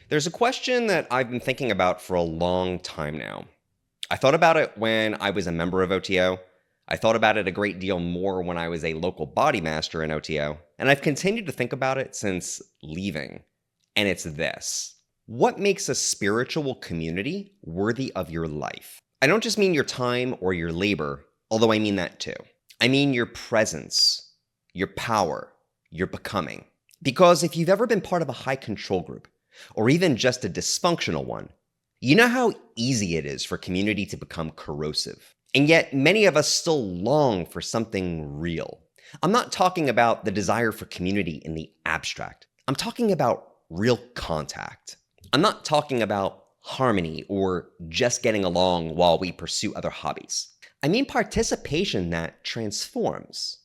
There's a question that I've been thinking about for a long time now. I thought about it when I was a member of OTO. I thought about it a great deal more when I was a local body master in OTO. And I've continued to think about it since leaving. And it's this. What makes a spiritual community worthy of your life? I don't just mean your time or your labor, although I mean that too. I mean your presence, your power, your becoming. Because if you've ever been part of a high control group, or even just a dysfunctional one, you know how easy it is for community to become corrosive. And yet, many of us still long for something real. I'm not talking about the desire for community in the abstract. I'm talking about real contact. I'm not talking about harmony or just getting along while we pursue other hobbies. I mean participation that transforms.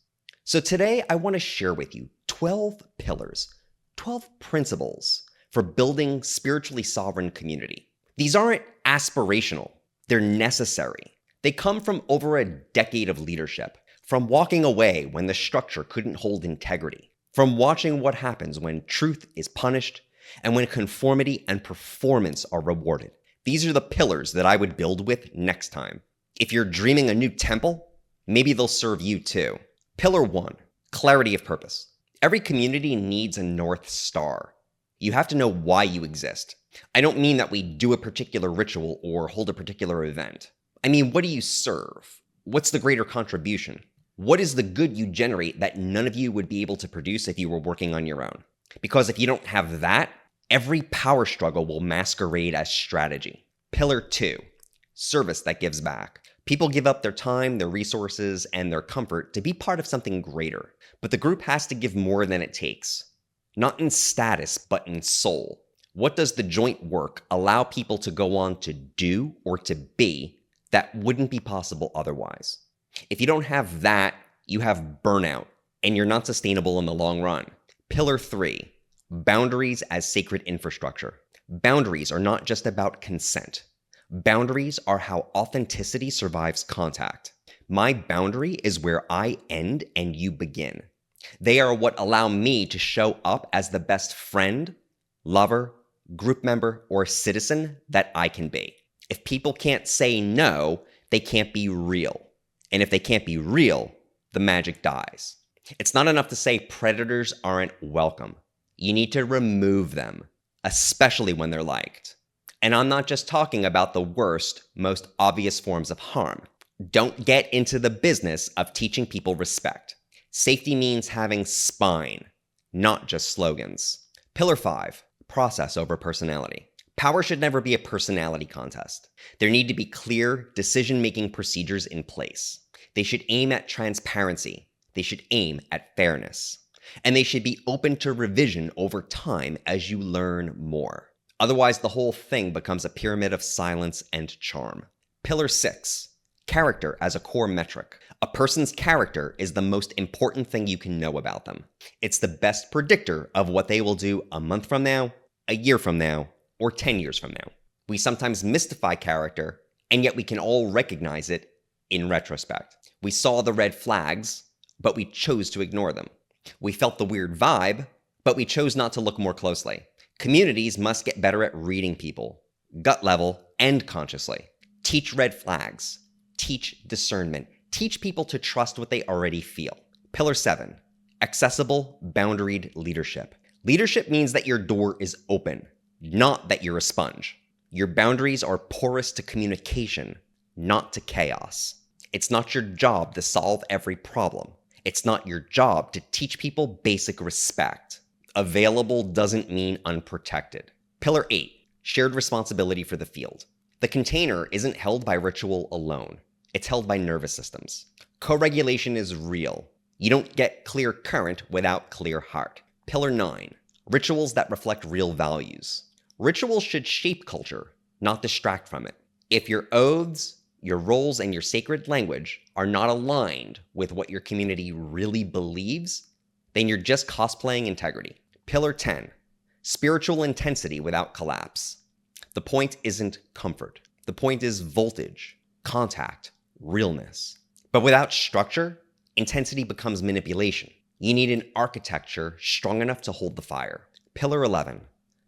So today, I want to share with you 12 pillars, 12 principles for building spiritually sovereign community. These aren't aspirational, they're necessary. They come from over a decade of leadership, from walking away when the structure couldn't hold integrity, from watching what happens when truth is punished and when conformity and performance are rewarded. These are the pillars that I would build with next time. If you're dreaming a new temple, maybe they'll serve you too. Pillar 1, clarity of purpose. Every community needs a North Star. You have to know why you exist. I don't mean that we do a particular ritual or hold a particular event. I mean, what do you serve? What's the greater contribution? What is the good you generate that none of you would be able to produce if you were working on your own? Because if you don't have that, every power struggle will masquerade as strategy. Pillar 2, service that gives back. People give up their time, their resources, and their comfort to be part of something greater. But the group has to give more than it takes. Not in status, but in soul. What does the joint work allow people to go on to do or to be that wouldn't be possible otherwise? If you don't have that, you have burnout, and you're not sustainable in the long run. Pillar 3, boundaries as sacred infrastructure. Boundaries are not just about consent. Boundaries are how authenticity survives contact. My boundary is where I end and you begin. They are what allow me to show up as the best friend, lover, group member, or citizen that I can be. If people can't say no, they can't be real. And if they can't be real, the magic dies. It's not enough to say predators aren't welcome. You need to remove them, especially when they're liked. And I'm not just talking about the worst, most obvious forms of harm. Don't get into the business of teaching people respect. Safety means having spine, not just slogans. Pillar 5, process over personality. Power should never be a personality contest. There need to be clear decision-making procedures in place. They should aim at transparency. They should aim at fairness. And they should be open to revision over time as you learn more. Otherwise, the whole thing becomes a pyramid of silence and charm. Pillar 6, character as a core metric. A person's character is the most important thing you can know about them. It's the best predictor of what they will do a month from now, a year from now, or 10 years from now. We sometimes mystify character, and yet we can all recognize it in retrospect. We saw the red flags, but we chose to ignore them. We felt the weird vibe, but we chose not to look more closely. Communities must get better at reading people, gut level and consciously. Teach red flags. Teach discernment. Teach people to trust what they already feel. Pillar 7, accessible, boundaried leadership. Leadership means that your door is open, not that you're a sponge. Your boundaries are porous to communication, not to chaos. It's not your job to solve every problem. It's not your job to teach people basic respect. Available doesn't mean unprotected. Pillar 8, shared responsibility for the field. The container isn't held by ritual alone. It's held by nervous systems. Co-regulation is real. You don't get clear current without clear heart. Pillar 9, rituals that reflect real values. Rituals should shape culture, not distract from it. If your oaths, your roles, and your sacred language are not aligned with what your community really believes, then you're just cosplaying integrity. Pillar 10, spiritual intensity without collapse. The point isn't comfort. The point is voltage, contact, realness. But without structure, intensity becomes manipulation. You need an architecture strong enough to hold the fire. Pillar 11,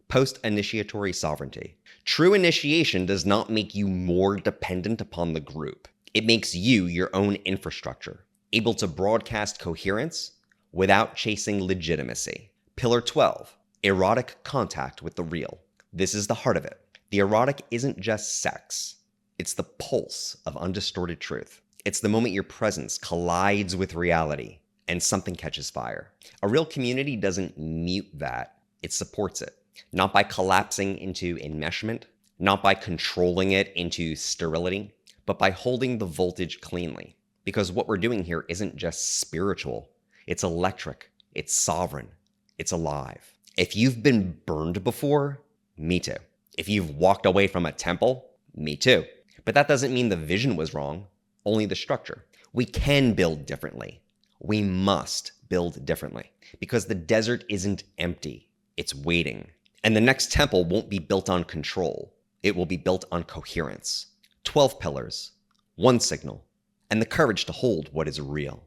Post-initiatory sovereignty. True initiation does not make you more dependent upon the group. It makes you your own infrastructure, able to broadcast coherence without chasing legitimacy. Pillar 12, erotic contact with the real. This is the heart of it. The erotic isn't just sex. It's the pulse of undistorted truth. It's the moment your presence collides with reality and something catches fire. A real community doesn't mute that, it supports it. Not by collapsing into enmeshment, not by controlling it into sterility, but by holding the voltage cleanly. Because what we're doing here isn't just spiritual, it's electric, it's sovereign, it's alive. If you've been burned before, me too. If you've walked away from a temple, me too. But that doesn't mean the vision was wrong, only the structure. We can build differently. We must build differently because the desert isn't empty, it's waiting. And the next temple won't be built on control. It will be built on coherence. 12 pillars, one signal, and the courage to hold what is real.